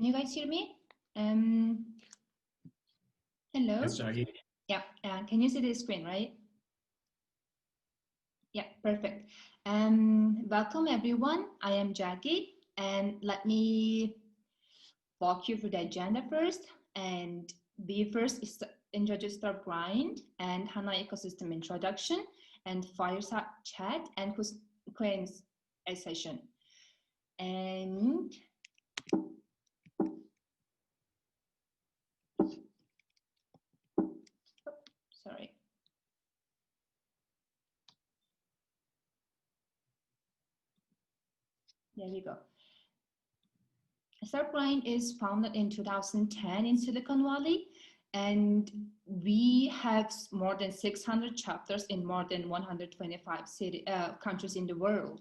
Can you guys hear me? Hello? Yes, Jackie. Yeah, can you see the screen, right? Yeah, perfect. Welcome everyone. I am Jackie, and let me walk you through the agenda first. And we first introduce Startup Grind and Hanoi ecosystem introduction and fireside chat and Q&A session. And sorry. There we go. Startup Grind is founded in 2010 in Silicon Valley, and we have more than 600 chapters in more than 125 countries in the world.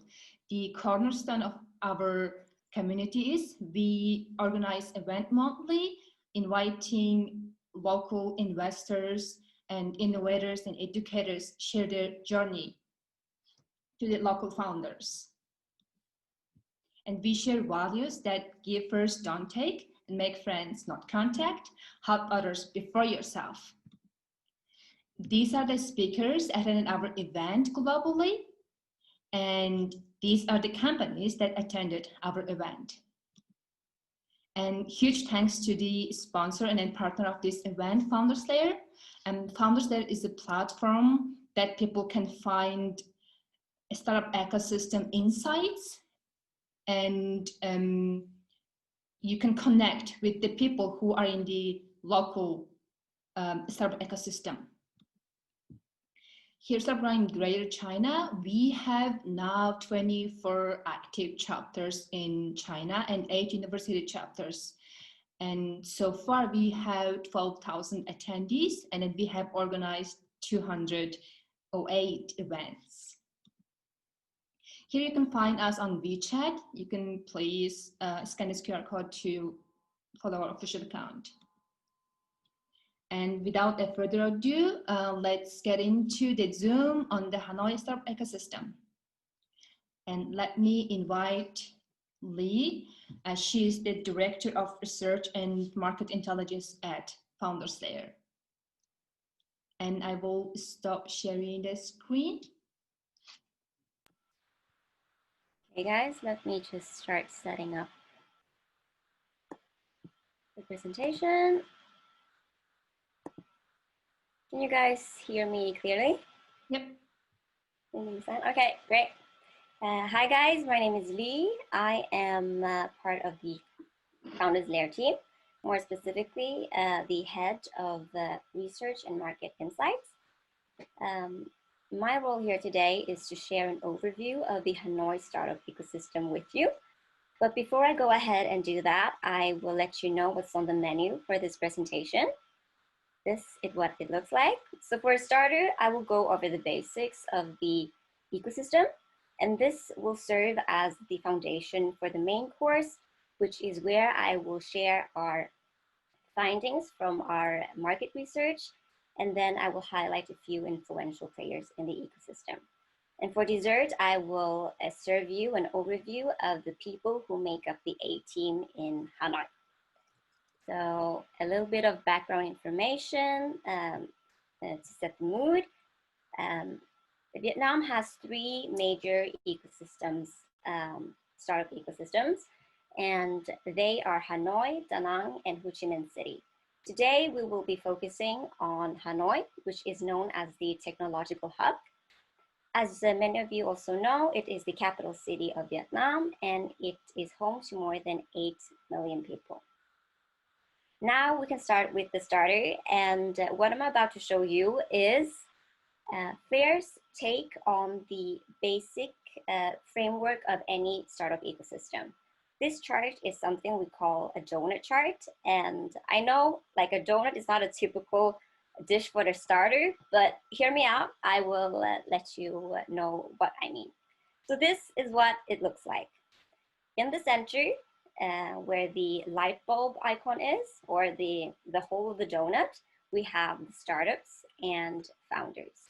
The cornerstone of our community is we organize event monthly, inviting local investors and innovators and educators share their journey to the local founders. And we share values that give first, don't take, and make friends, not contact, help others before yourself. These are the speakers attending our event globally, and these are the companies that attended our event. And huge thanks to the sponsor and partner of this event, Founders Lair. And Founders Lair is a platform that people can find startup ecosystem insights, and you can connect with the people who are in the local startup ecosystem. Here's in Greater China. We have now 24 active chapters in China and 8 university chapters. And so far we have 12,000 attendees, and then we have organized 208 events. Here you can find us on WeChat. You can please scan this QR code to follow our official account. And without further ado, let's get into the Zoom on the Hanoi startup ecosystem. And let me invite Lee. She is the Director of Research and Market Intelligence at Founders Lair. And I will stop sharing the screen. Hey guys, let me just start setting up the presentation. Can you guys hear me clearly? Yep. Okay, great. Hi guys, my name is Lee. I am part of the Founders Lair team, more specifically the head of research and market insights. My role here today is to share an overview of the Hanoi startup ecosystem with you. But before I go ahead and do that, I will let you know what's on the menu for this presentation. This is what it looks like. So for a starter, I will go over the basics of the ecosystem, and this will serve as the foundation for the main course, which is where I will share our findings from our market research, and then I will highlight a few influential players in the ecosystem. And for dessert, I will serve you an overview of the people who make up the A team in Hanoi. So a little bit of background information to set the mood. Vietnam has 3 major ecosystems, startup ecosystems, and they are Hanoi, Da Nang, and Ho Chi Minh City. Today, we will be focusing on Hanoi, which is known as the technological hub. As many of you also know, it is the capital city of Vietnam, and it is home to more than 8 million people. Now we can start with the starter, and what I'm about to show you is Fair's take on the basic framework of any startup ecosystem. This chart is something we call a donut chart, and I know like a donut is not a typical dish for the starter, but hear me out. I will let you know what I mean. So this is what it looks like. In the center, where the light bulb icon is, or the whole of the donut, we have the startups and founders.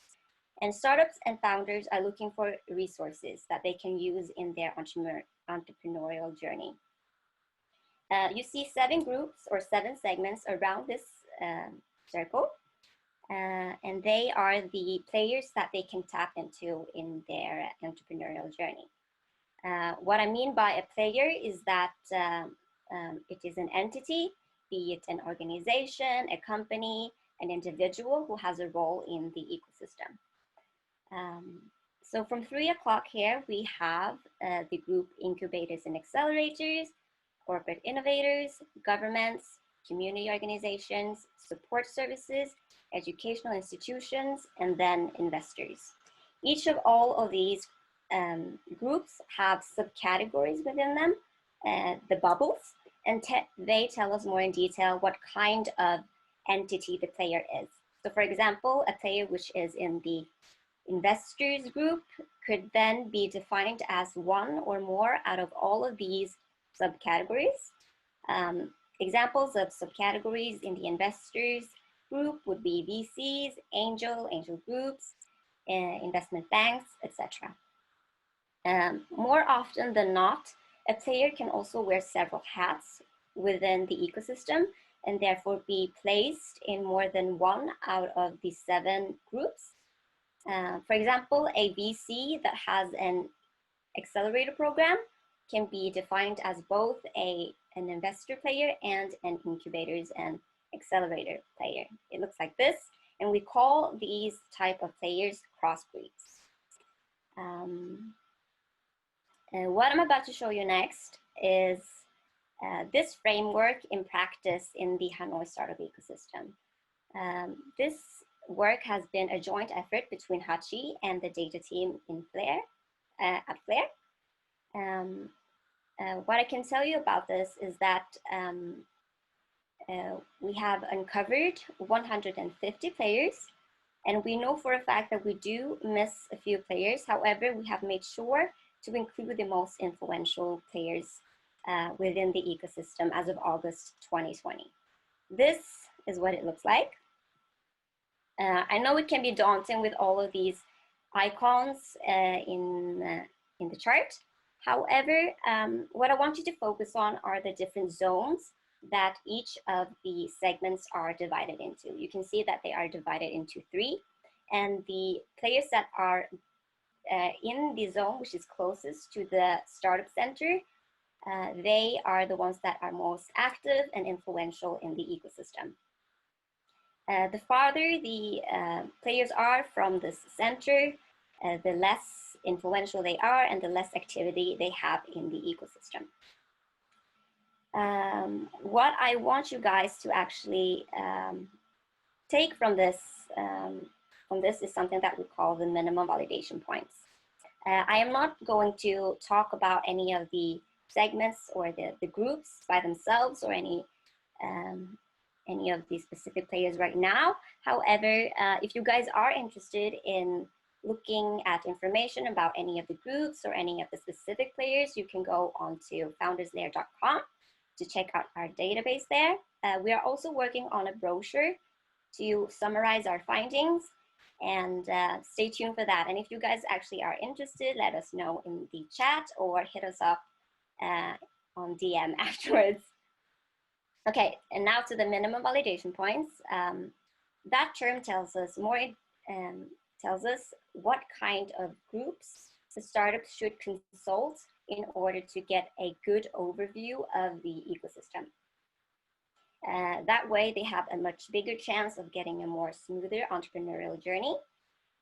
And startups and founders are looking for resources that they can use in their entrepreneurial journey. You see 7 groups or 7 segments around this circle, and they are the players that they can tap into in their entrepreneurial journey. What I mean by a player is that it is an entity, be it an organization, a company, an individual who has a role in the ecosystem. So from 3 o'clock here, we have the group incubators and accelerators, corporate innovators, governments, community organizations, support services, educational institutions, and then investors. Each of all of these groups have subcategories within them, the bubbles, and they tell us more in detail what kind of entity the player is. So for example, a player which is in the investors group could then be defined as one or more out of all of these subcategories. Examples of subcategories in the investors group would be VCs, angel groups, investment banks, etc. More often than not, a player can also wear several hats within the ecosystem and therefore be placed in more than one out of the 7 groups. For example, a VC that has an accelerator program can be defined as both an investor player and an incubators and accelerator player. It looks like this, and we call these type of players crossbreeds. What I'm about to show you next is this framework in practice in the Hanoi startup ecosystem. This work has been a joint effort between Hachi and the data team in Flair, at Flair. What I can tell you about this is that we have uncovered 150 players, and we know for a fact that we do miss a few players. However, we have made sure to include the most influential players within the ecosystem as of August 2020. This is what it looks like. I know it can be daunting with all of these icons in the chart. However, what I want you to focus on are the different zones that each of the segments are divided into. You can see that they are divided into 3, and the players that are in the zone which is closest to the startup center, they are the ones that are most active and influential in the ecosystem. The farther the players are from this center, the less influential they are and the less activity they have in the ecosystem. What I want you guys to actually take from this is something that we call the minimum validation points. I am not going to talk about any of the segments or the groups by themselves or any of the specific players right now. However, if you guys are interested in looking at information about any of the groups or any of the specific players, you can go onto founderslair.com to check out our database there. We are also working on a brochure to summarize our findings, and stay tuned for that. And if you guys actually are interested, let us know in the chat or hit us up on DM afterwards. Okay, and now to the minimum validation points. That term tells us what kind of groups the startups should consult in order to get a good overview of the ecosystem. That way they have a much bigger chance of getting a more smoother entrepreneurial journey.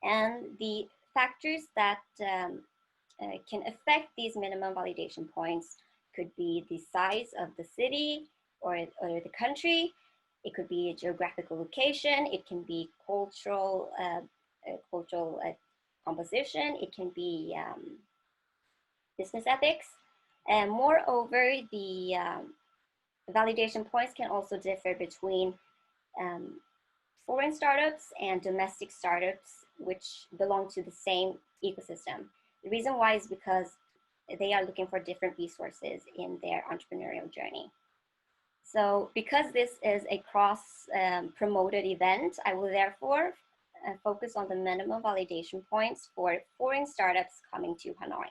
And the factors that can affect these minimum validation points could be the size of the city or the country. It could be a geographical location. It can be cultural composition. It can be business ethics. And moreover, the validation points can also differ between foreign startups and domestic startups which belong to the same ecosystem. The reason why is because they are looking for different resources in their entrepreneurial journey. So because this is a cross-promoted event, I will therefore focus on the minimum validation points for foreign startups coming to Hanoi.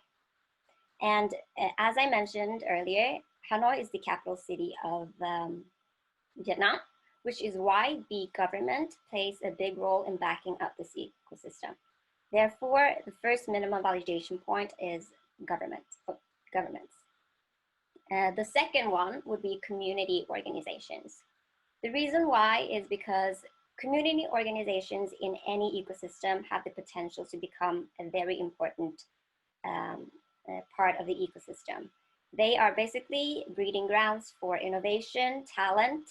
And as I mentioned earlier, Hanoi is the capital city of Vietnam, which is why the government plays a big role in backing up this ecosystem. Therefore, the first minimum validation point is governments. The second one would be community organizations. The reason why is because community organizations in any ecosystem have the potential to become a very important part of the ecosystem. They are basically breeding grounds for innovation, talent,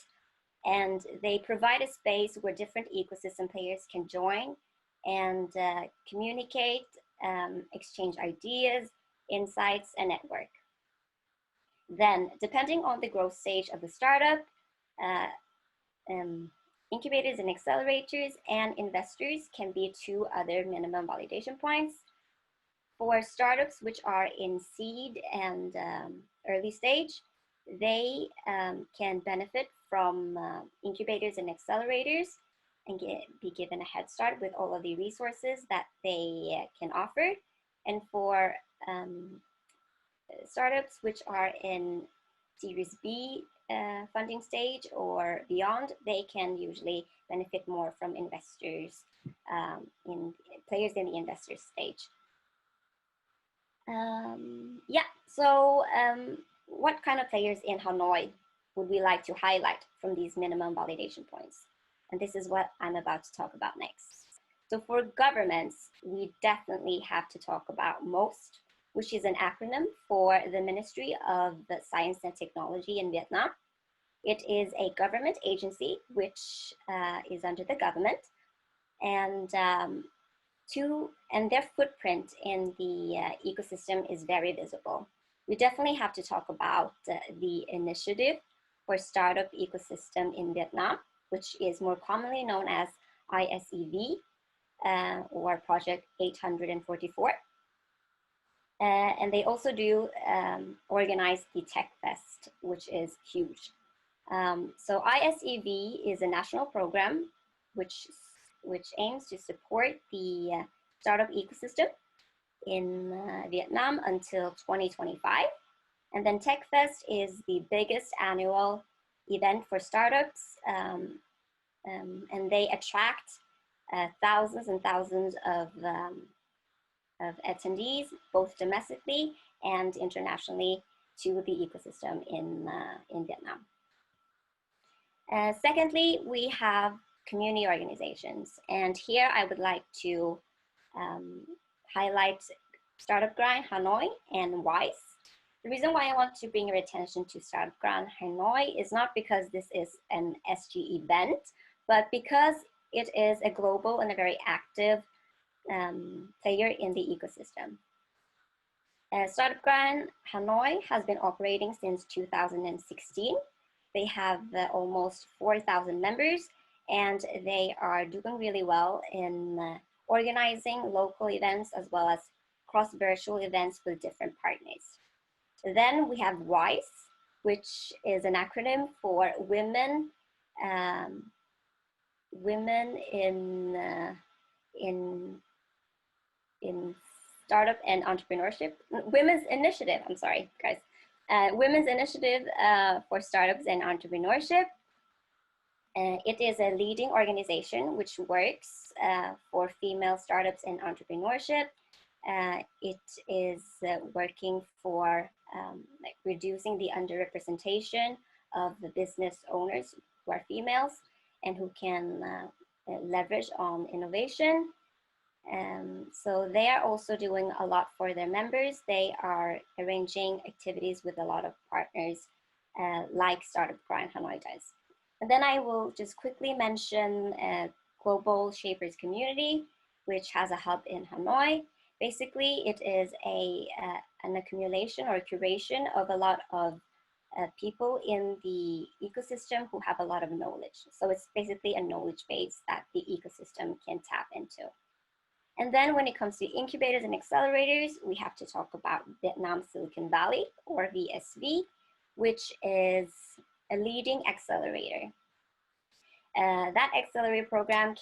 and they provide a space where different ecosystem players can join and communicate, exchange ideas, insights, and network. Then, depending on the growth stage of the startup, incubators and accelerators and investors can be two other minimum validation points. For startups which are in seed and early stage, they can benefit from incubators and accelerators and be given a head start with all of the resources that they can offer. And for startups which are in Series B funding stage or beyond, they can usually benefit more from investors, players in the investor stage. What kind of players in Hanoi would we like to highlight from these minimum validation points? And this is what I'm about to talk about next. So for governments, we definitely have to talk about MOST, which is an acronym for the Ministry of Science and Technology in Vietnam. It is a government agency which is under the government, and their footprint in the ecosystem is very visible. We definitely have to talk about the Initiative for Startup Ecosystem in Vietnam, which is more commonly known as ISEV or Project 844. And they also do organize the Tech Fest, which is huge. So ISEV is a national program which aims to support the startup ecosystem in Vietnam until 2025. And then Tech Fest is the biggest annual event for startups, and they attract thousands and thousands of attendees, both domestically and internationally, to the ecosystem in Vietnam. Secondly, we have community organizations. And here I would like to highlight Startup Grind Hanoi and WISE. The reason why I want to bring your attention to Startup Grind Hanoi is not because this is an SG event, but because it is a global and a very active player in the ecosystem. Startup Grind Hanoi has been operating since 2016. They have almost 4,000 members, and they are doing really well in organizing local events as well as cross-virtual events with different partners. Then we have WISE, which is an acronym for Women in Startup and Entrepreneurship. Women's Initiative, I'm sorry, guys. Women's Initiative for Startups and Entrepreneurship. It is a leading organization which works for female startups and entrepreneurship. It is working for reducing the underrepresentation of the business owners who are females and who can leverage on innovation. So they are also doing a lot for their members. They are arranging activities with a lot of partners like Startup Grind Hanoi does. And then I will just quickly mention Global Shapers Community, which has a hub in Hanoi. Basically, it is an accumulation or a curation of a lot of people in the ecosystem who have a lot of knowledge. So it's basically a knowledge base that the ecosystem can tap into. And then when it comes to incubators and accelerators, we have to talk about Vietnam Silicon Valley, or VSV, which is a leading accelerator. That accelerator program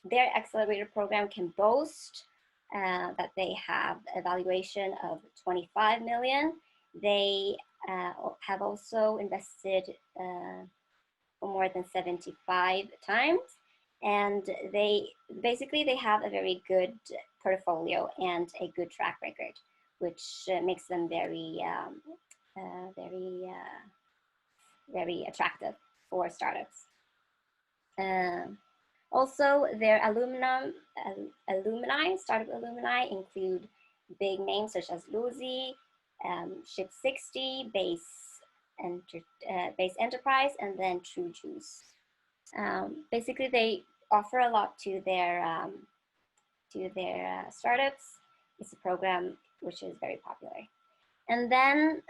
their accelerator program can boast that they have a valuation of 25 million. They have also invested for more than 75 times. And they have a very good portfolio and a good track record, which makes them very attractive for startups. Also, their startup alumni include big names such as Lucy, Ship 60, Base Enterprise, and then True Juice. Basically, they offer a lot to their startups. It's a program which is very popular. And then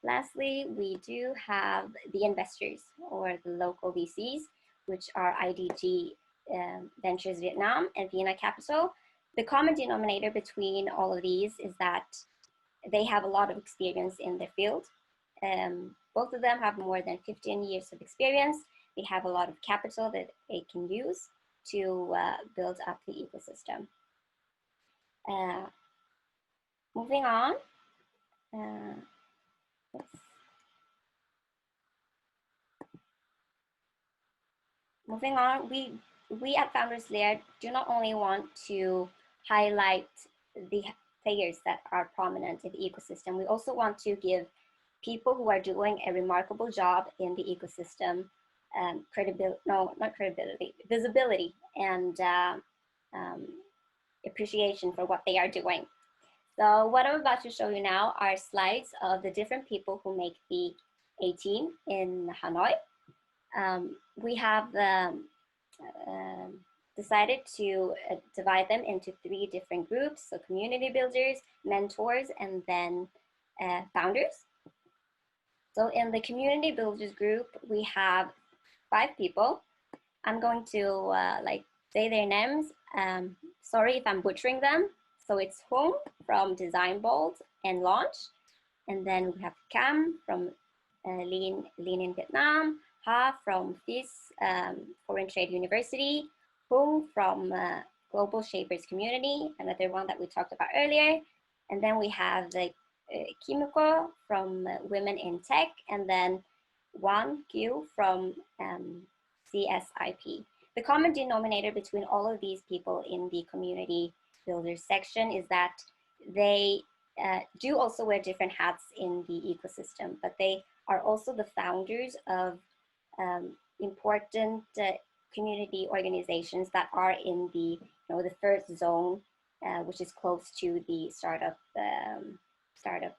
lastly, we do have the investors, or the local VCs, which are IDG Ventures Vietnam and Vienna Capital. The common denominator between all of these is that they have a lot of experience in their field. Both of them have more than 15 years of experience. They have a lot of capital that they can use to build up the ecosystem. Moving on. Moving on, we at Founders Lair do not only want to highlight the players that are prominent in the ecosystem, we also want to give people who are doing a remarkable job in the ecosystem visibility and appreciation for what they are doing. So what I'm about to show you now are slides of the different people who make the A-team in Hanoi. We have decided to divide them into 3 different groups, so community builders, mentors, and then founders. So in the community builders group, we have 5 people. I'm going to say their names. Sorry if I'm butchering them. So it's Hung from Design Bold and Launch. And then we have Cam from Lean in Vietnam, Ha from FIS, Foreign Trade University, Hung from Global Shapers Community, another one that we talked about earlier. And then we have the Kimiko from Women in Tech, and then Wan Q from CSIP. The common denominator between all of these people in the community builders section is that they do also wear different hats in the ecosystem, but they are also the founders of important community organizations that are in the the first zone, which is close to the startup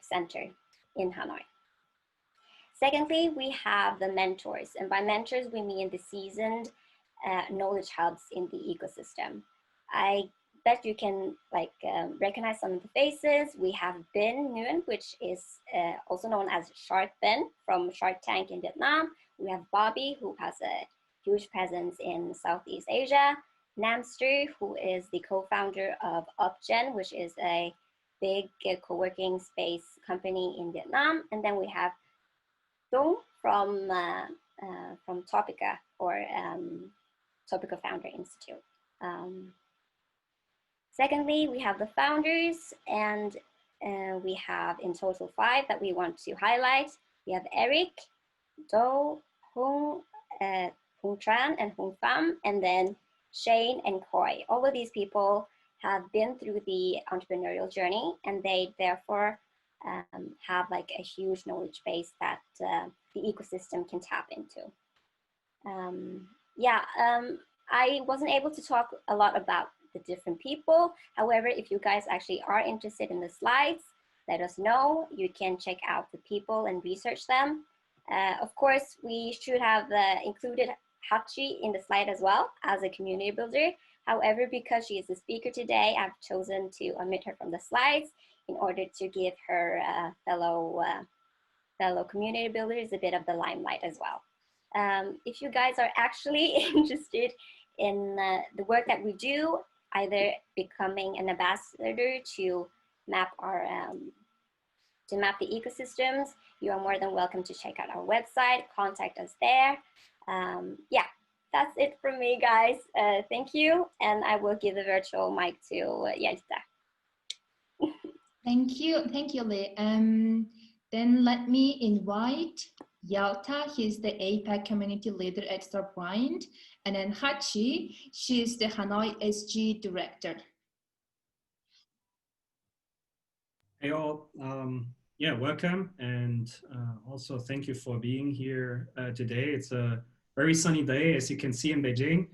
center in Hanoi. Secondly, we have the mentors, and by mentors we mean the seasoned knowledge hubs in the ecosystem. I bet you can recognize some of the faces. We have Bin Nguyen, which is also known as Shark Bin from Shark Tank in Vietnam. We have Bobby, who has a huge presence in Southeast Asia. Namster, who is the co-founder of UpGen, which is a big co-working space company in Vietnam. And then we have Dong from Topica, or Topica Founder Institute. Secondly, we have the founders, and we have in total 5 that we want to highlight. We have Eric, Do, Hung, Hung Tran, and Hung Pham, and then Shane and Koi. All of these people have been through the entrepreneurial journey, and they therefore have a huge knowledge base that the ecosystem can tap into. I wasn't able to talk a lot about the different people. However, if you guys actually are interested in the slides, let us know. You can check out the people and research them. Of course, we should have included Hachi in the slide as well as a community builder. However, because she is the speaker today, I've chosen to omit her from the slides in order to give her fellow community builders a bit of the limelight as well. If you guys are actually interested in the work that we do, either becoming an ambassador to map the ecosystems, you are more than welcome to check out our website, contact us there. Yeah, that's it from me, guys. Thank you, and I will give the virtual mic to Hjelte. Thank you, Lee. Then let me invite Yalta. He's the APAC community leader at Startup Grind. And then Hachi, she's the Hanoi SG director. Hey all, yeah, welcome, and also thank you for being here today. It's a very sunny day, as you can see in Beijing.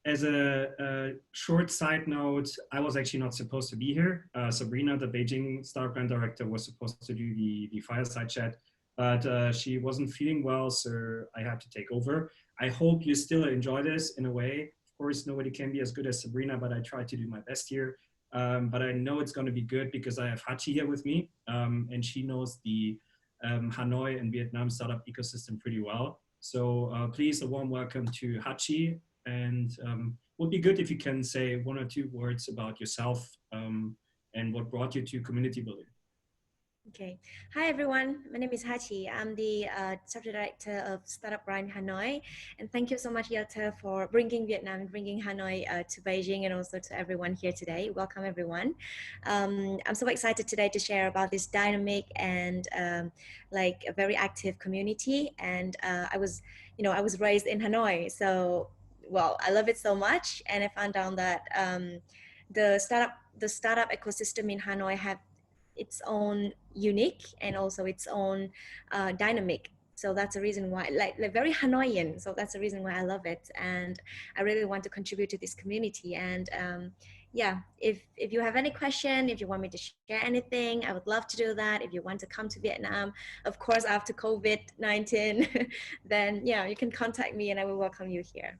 As a short side note, I was actually not supposed to be here. Sabrina, the Beijing Startup Brand Director, was supposed to do the fireside chat, but she wasn't feeling well, so I had to take over. I hope you still enjoy this in a way. Of course, nobody can be as good as Sabrina, but I try to do my best here. But I know it's going to be good because I have Hachi here with me, and she knows the Hanoi and Vietnam startup ecosystem pretty well. So please, a warm welcome to Hachi, and would be good if you can say one or two words about yourself and what brought you to community building. Okay. Hi, everyone. My name is Hachi. I'm the chapter director of Startup Grind Hanoi. And thank you so much, Yalta, for bringing Vietnam and bringing Hanoi to Beijing and also to everyone here today. Welcome, everyone. I'm so excited today to share about this dynamic and like a very active community. And I was raised in Hanoi. So, well, I love it so much. And I found out that the startup ecosystem in Hanoi have its own unique and also its own dynamic. So that's the reason why, like very Hanoian. So that's the reason why I love it, and I really want to contribute to this community. And yeah, if you have any question, if you want me to share anything, I would love to do that. If you want to come to Vietnam, of course, after COVID-19, then yeah, you can contact me, and I will welcome you here.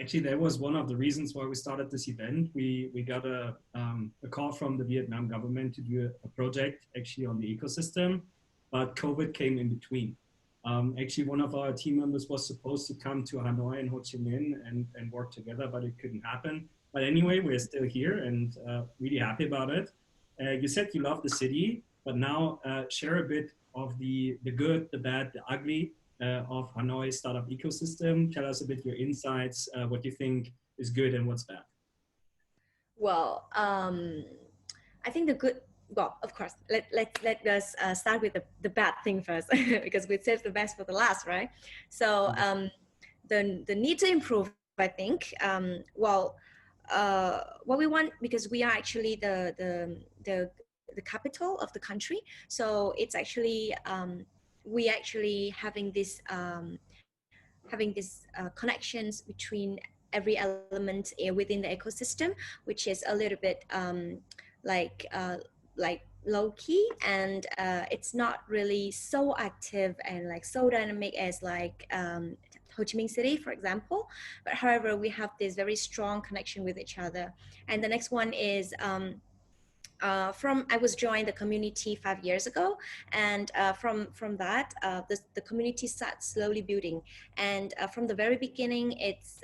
Actually, that was one of the reasons why we started this event. We got a call from the Vietnam government to do a project actually on the ecosystem, but COVID came in between. Actually, one of our team members was supposed to come to Hanoi and Ho Chi Minh and work together, but it couldn't happen. But anyway, we're still here and really happy about it. You said you love the city, but now share a bit of the good, the bad, the ugly of Hanoi startup ecosystem. Tell us a bit your insights, what you think is good and what's bad. Well, I think the good, well, of course, let us start with the bad thing first, because we saved the best for the last, right? So the need to improve, I think, well, what we want, because we are actually the capital of the country. So it's actually, we actually having this connections between every element within the ecosystem, which is a little bit like low key, and it's not really so active and like so dynamic as like Ho Chi Minh City, for example. But however, we have this very strong connection with each other. And the next one is I was joined the community 5 years ago, and from that, the community starts slowly building. And from the very beginning, it's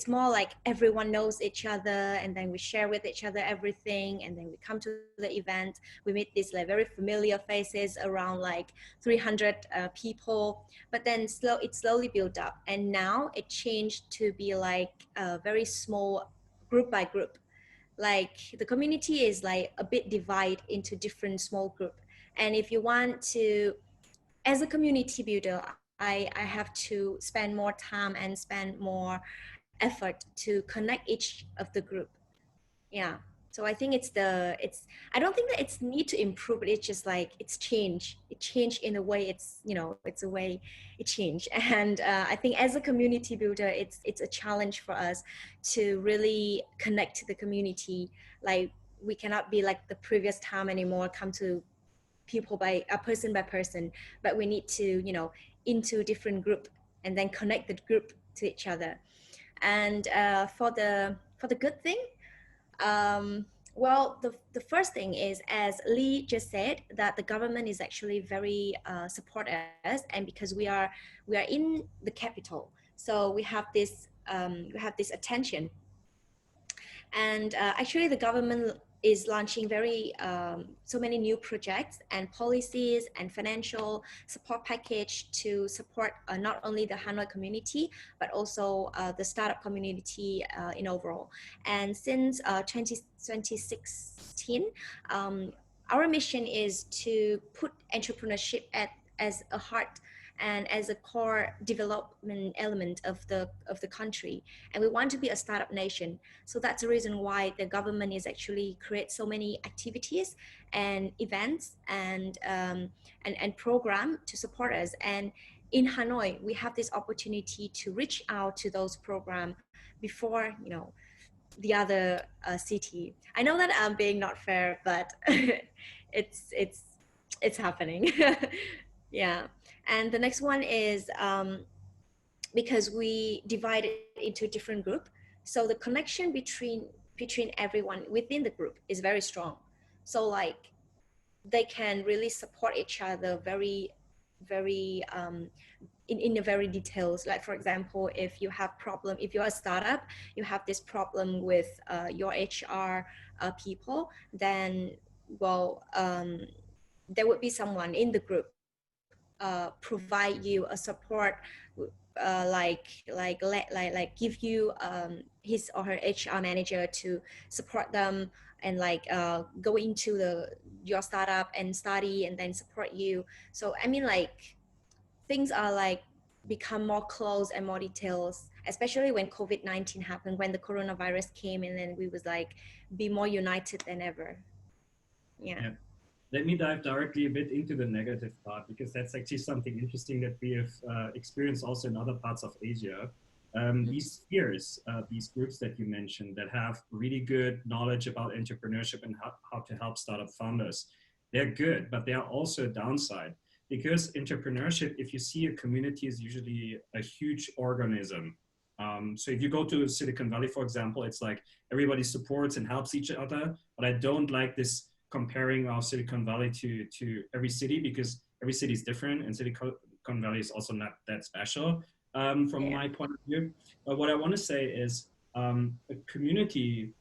more like everyone knows each other, and then we share with each other everything, and then we come to the event. We meet these like very familiar faces, around like 300 people. But then it slowly built up, and now it changed to be like a very small group by group. Like the community is like a bit divided into different small group. And if you want to, as a community builder, I have to spend more time and spend more effort to connect each of the group. Yeah. So I think I don't think that it's need to improve, but it's just like it changed in a way, it's a way it changed. And I think as a community builder, it's a challenge for us to really connect to the community. Like we cannot be like the previous time anymore, come to people by person by person, but we need to, into different group and then connect the group to each other. And for the good thing, well, the first thing is, as Lee just said, that the government is actually very support us, and because we are in the capital, so we have this attention. And actually, the government is launching very so many new projects and policies and financial support package to support not only the Hanoi community, but also the startup community in overall. And since 2016, our mission is to put entrepreneurship as a heart and as a core development element of the country, and we want to be a startup nation. So that's the reason why the government is actually create so many activities and events and program to support us. And in Hanoi, we have this opportunity to reach out to those programs before, you know, the other city. I know that I'm being not fair, but it's happening. Yeah. And the next one is because we divide it into different group, so the connection between everyone within the group is very strong. So like they can really support each other very in a very details. Like for example, if you have problem, if you're a startup, you have this problem with your HR people, then well there would be someone in the group provide you a support, like give you his or her HR manager to support them and like go into your startup and study and then support you. So I mean, like things are like become more close and more details, especially when COVID-19 happened, when the coronavirus came, and then we was like be more united than ever. Yeah. Let me dive directly a bit into the negative part, because that's actually something interesting that we have experienced also in other parts of Asia. These spheres, these groups that you mentioned that have really good knowledge about entrepreneurship and how to help startup founders, they're good, but they are also a downside, because entrepreneurship, if you see a community, is usually a huge organism. So if you go to Silicon Valley, for example, it's like everybody supports and helps each other, but I don't like this comparing our Silicon Valley to every city, because every city is different and Silicon Valley is also not that special from my point of view. But what I want to say is a community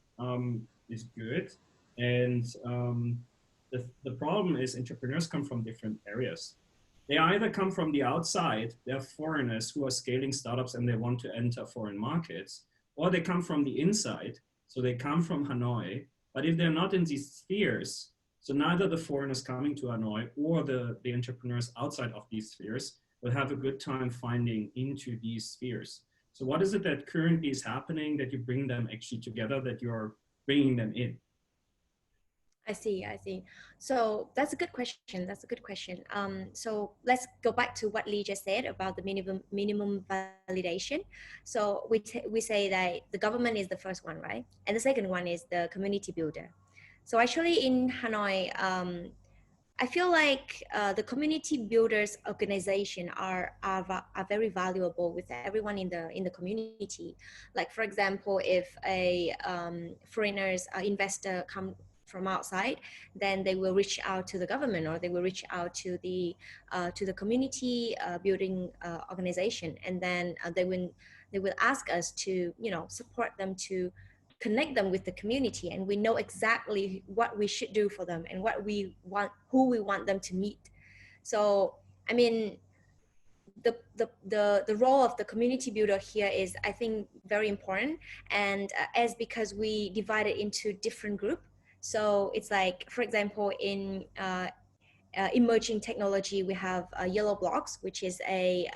is good, and the problem is entrepreneurs come from different areas. They either come from the outside, they're foreigners who are scaling startups and they want to enter foreign markets, or they come from the inside, so they come from Hanoi. But if they're not in these spheres, so neither the foreigners coming to Hanoi or the entrepreneurs outside of these spheres will have a good time finding into these spheres. So what is it that currently is happening that you bring them actually together, that you're bringing them in? I see. So that's a good question. So let's go back to what Lee just said about the minimum validation. So we say that the government is the first one, right? And the second one is the community builder. So actually in Hanoi, I feel like the community builders organization are very valuable with everyone in the community. Like for example, if a foreigners investor come from outside, then they will reach out to the government, or they will reach out to the community building organization, and then they will ask us to, you know, support them, to connect them with the community, and we know exactly what we should do for them and what we want, who we want them to meet. So I mean, the role of the community builder here is, I think, very important. And as because we divide it into different groups, so it's like, for example, in emerging technology, we have Yellow Blocks, which is a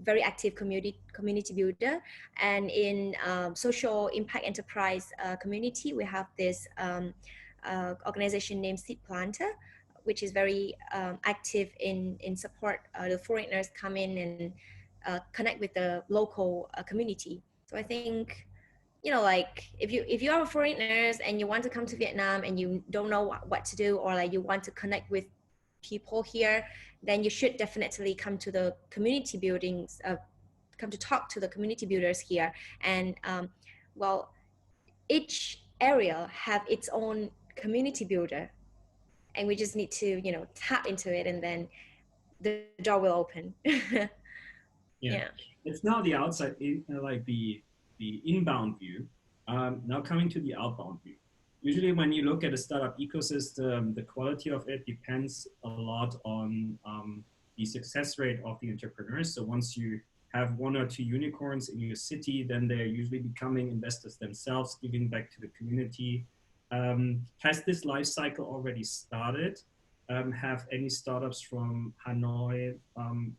very active community builder. And in social impact enterprise community, we have this organization named Seed Planter, which is very active in support the foreigners come in and connect with the local community. So I think, you know, like if you are foreigners and you want to come to Vietnam and you don't know what to do, or like you want to connect with people here, then you should definitely come to the community buildings, come to talk to the community builders here. And well, each area have its own community builder, and we just need to, you know, tap into it, and then the door will open. Yeah. It's now the outside, like the inbound view. Now coming to the outbound view. Usually when you look at a startup ecosystem, the quality of it depends a lot on the success rate of the entrepreneurs. So once you have 1 or 2 unicorns in your city, then they're usually becoming investors themselves, giving back to the community. Has this life cycle already started? Have any startups from Hanoi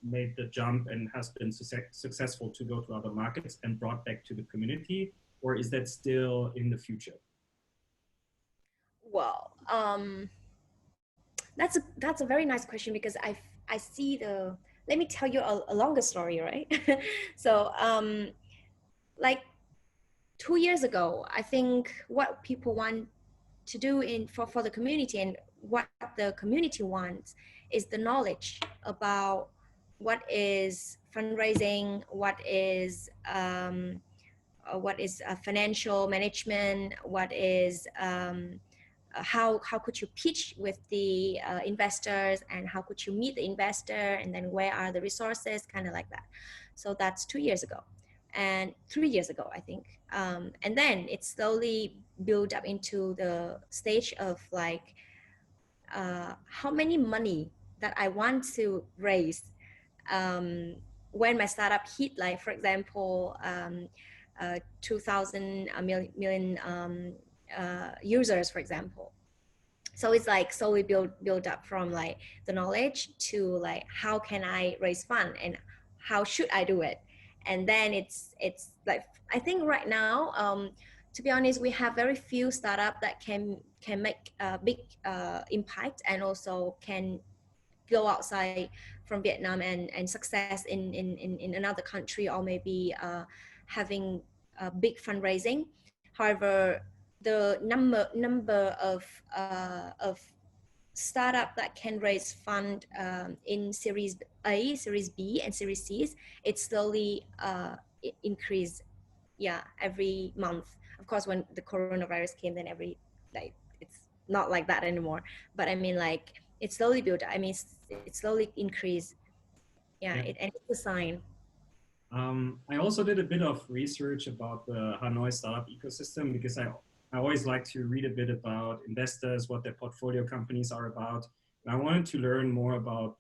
made the jump and has been successful to go to other markets and brought back to the community? Or is that still in the future? Well, that's a very nice question, because I see the, let me tell you a longer story, right? So like 2 years ago, I think what people want to do for the community, and what the community wants, is the knowledge about what is fundraising, what is financial management, what is how could you pitch with the investors, and how could you meet the investor, and then where are the resources, kind of like that. So that's 2 years ago, and 3 years ago, I think. And then it slowly built up into the stage of like how many money that I want to raise when my startup hit, like, for example, 2,000 million users, for example. So it's like slowly build up from like the knowledge to like, how can I raise fund and how should I do it? And then it's like, I think right now, to be honest, we have very few startups that can make a big impact, and also can go outside from Vietnam and success in another country, or maybe having a big fundraising. However, the number of startup that can raise fund in Series A, Series B, and Series C's, it slowly increased, yeah, every month. Of course, when the coronavirus came, then it's not like that anymore. But I mean, like, it slowly built. I mean, it slowly increased. Yeah, Yeah. and it's a sign. I also did a bit of research about the Hanoi startup ecosystem, because I always like to read a bit about investors, what their portfolio companies are about. And I wanted to learn more about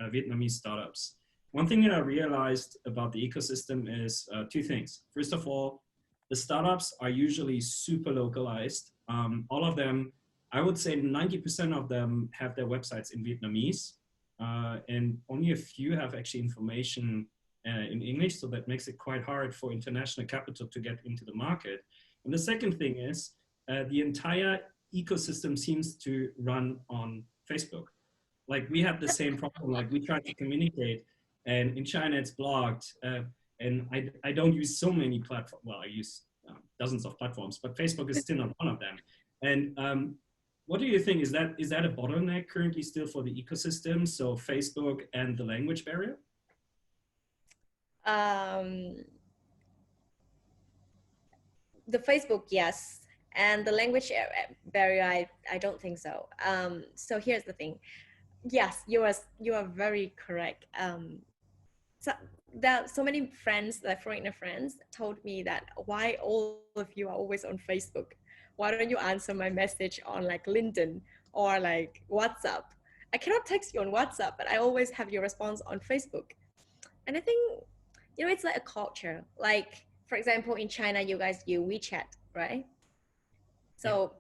Vietnamese startups. One thing that I realized about the ecosystem is two things. First of all, the startups are usually super localized. All of them, I would say 90% of them have their websites in Vietnamese, and only a few have actually information in English, so that makes it quite hard for international capital to get into the market. And the second thing is the entire ecosystem seems to run on Facebook. Like, we have the same problem. Like, we try to communicate, and in China it's blocked. And I don't use so many platforms. Well, I use dozens of platforms, but Facebook is still not one of them. And what do you think? Is that a bottleneck currently still for the ecosystem? So Facebook and the language barrier? The Facebook, yes, and the language barrier, I don't think so. So here's the thing. Yes, you are very correct. So there are so many friends, like foreigner friends, told me that, why all of you are always on Facebook? Why don't you answer my message on like LinkedIn or like WhatsApp? I cannot text you on WhatsApp, but I always have your response on Facebook. And I think, it's like a culture. Like, for example, in China, you guys use WeChat, right? So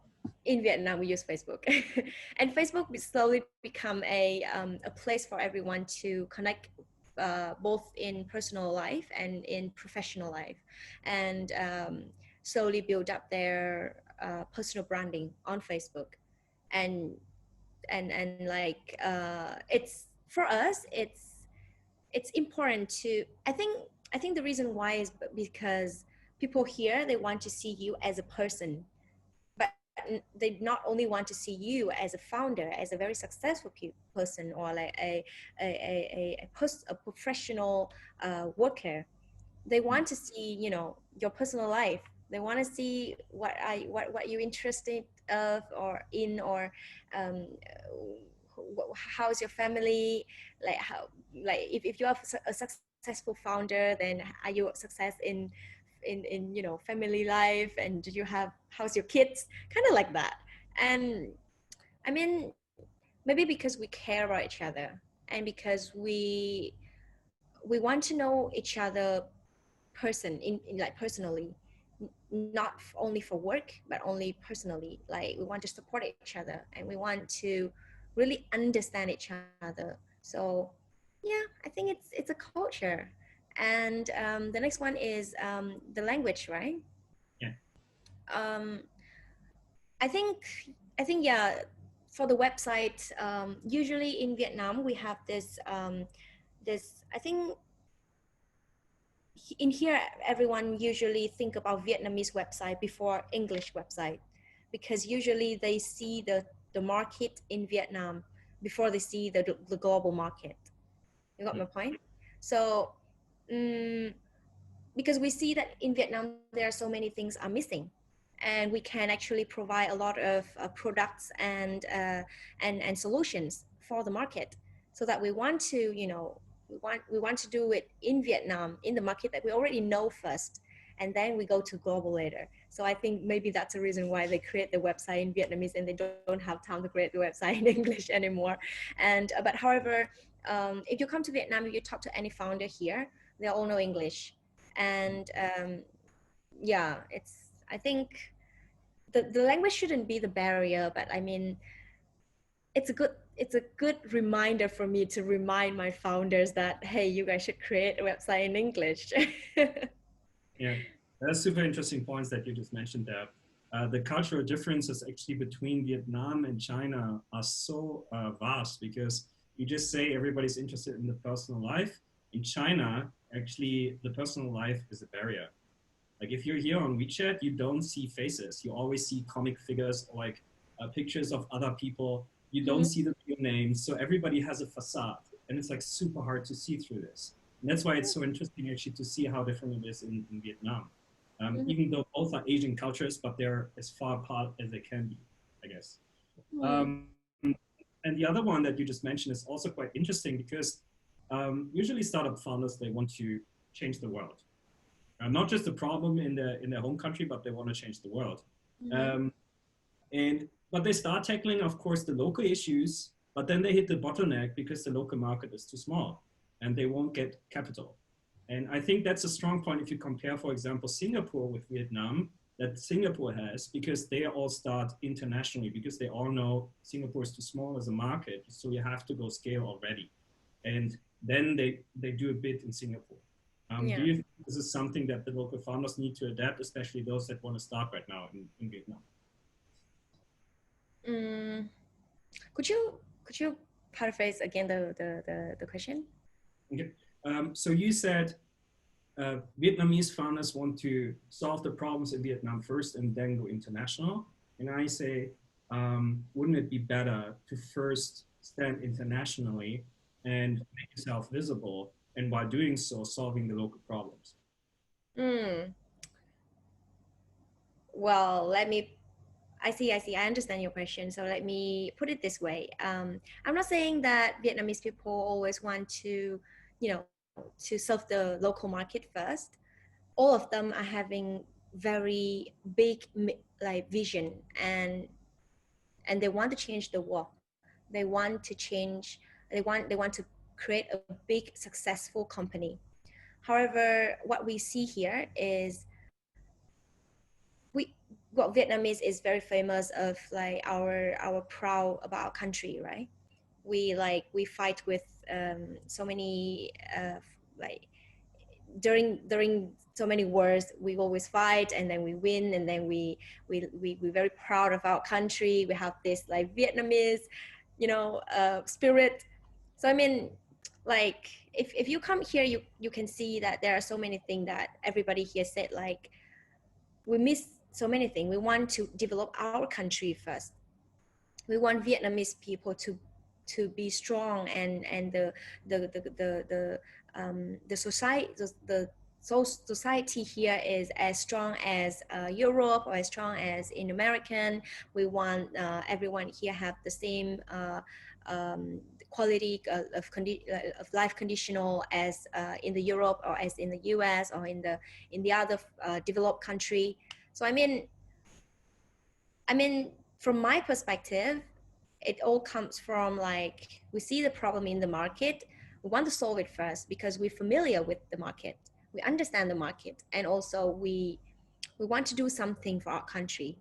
in Vietnam, we use Facebook. And Facebook will slowly become a place for everyone to connect, both in personal life and in professional life, and slowly build up their personal branding on Facebook. And like, it's, for us, it's important to, I think the reason why is because people here, they want to see you as a person, but they not only want to see you as a founder, as a very successful person, or like a professional worker. They want to see, your personal life. They want to see what you're interested of or in, or how's your family, like how, like if you are a successful founder, then are you a success in family life, and do you have, how's your kids, kind of like that. And I mean, maybe because we care about each other, and because we want to know each other in like personally, not only for work, but only personally. Like we want to support each other and we want to really understand each other. So yeah, I think it's a culture. And the next one is the language, right? Yeah. Um, I think yeah, for the website, usually in Vietnam we have this I think in here everyone usually think about Vietnamese website before English website, because usually they see the market in Vietnam before they see the global market. You got my point? So because we see that in Vietnam there are so many things are missing, and we can actually provide a lot of products and solutions for the market, so that we want to, you know, we want to do it in Vietnam, in the market that we already know first, and then we go to global later. So I think maybe that's a reason why they create the website in Vietnamese and they don't have time to create the website in English anymore. And but however, if you come to Vietnam, if you talk to any founder here, they all know English. And yeah, it's, I think the language shouldn't be the barrier, but I mean, it's a good reminder for me to remind my founders that, hey, you guys should create a website in English. Yeah, that's super interesting points that you just mentioned there. The cultural differences actually between Vietnam and China are so vast, because you just say everybody's interested in the personal life. In China, actually, the personal life is a barrier. Like if you're here on WeChat, you don't see faces. You always see comic figures or like pictures of other people. You don't see the real names. So everybody has a facade, and it's like super hard to see through this. And that's why it's so interesting actually to see how different it is in Vietnam. Even though both are Asian cultures, but they're as far apart as they can be, I guess. And the other one that you just mentioned is also quite interesting, because usually startup founders, they want to change the world. Not just the problem in their home country, but they want to change the world. But they start tackling, of course, the local issues, but then they hit the bottleneck because the local market is too small and they won't get capital. And I think that's a strong point if you compare, for example, Singapore with Vietnam, that Singapore has, because they all start internationally, because they all know Singapore is too small as a market, so you have to go scale already. And then they do a bit in Singapore. Do you think this is something that the local founders need to adapt, especially those that want to start right now in Vietnam? Could you paraphrase again the question? Okay. So you said Vietnamese founders want to solve the problems in Vietnam first and then go international. And I say, wouldn't it be better to first stand internationally and make yourself visible, and while doing so, solving the local problems? Well, I see. I understand your question. So let me put it this way. I'm not saying that Vietnamese people always want to, you know, to serve the local market first. All of them are having very big like vision, and they want to change the world. They want to change. They want to create a big successful company. However, what we see here is Vietnamese is very famous of like our proud about our country, right? We fight with so many like during so many wars. We always fight, and then we win, and then we're very proud of our country. We have this like Vietnamese, you know, spirit. So I mean, like if you come here, you can see that there are so many things that everybody here said, like we miss so many things. We want to develop our country first. We want Vietnamese people to be strong, and the society here is as strong as Europe, or as strong as in American. We want everyone here have the same quality of life conditional as in the Europe, or as in the US, or in the other developed country. So I mean, from my perspective, it all comes from like, we see the problem in the market. We want to solve it first because we're familiar with the market. We understand the market, and also we we want to do something for our country.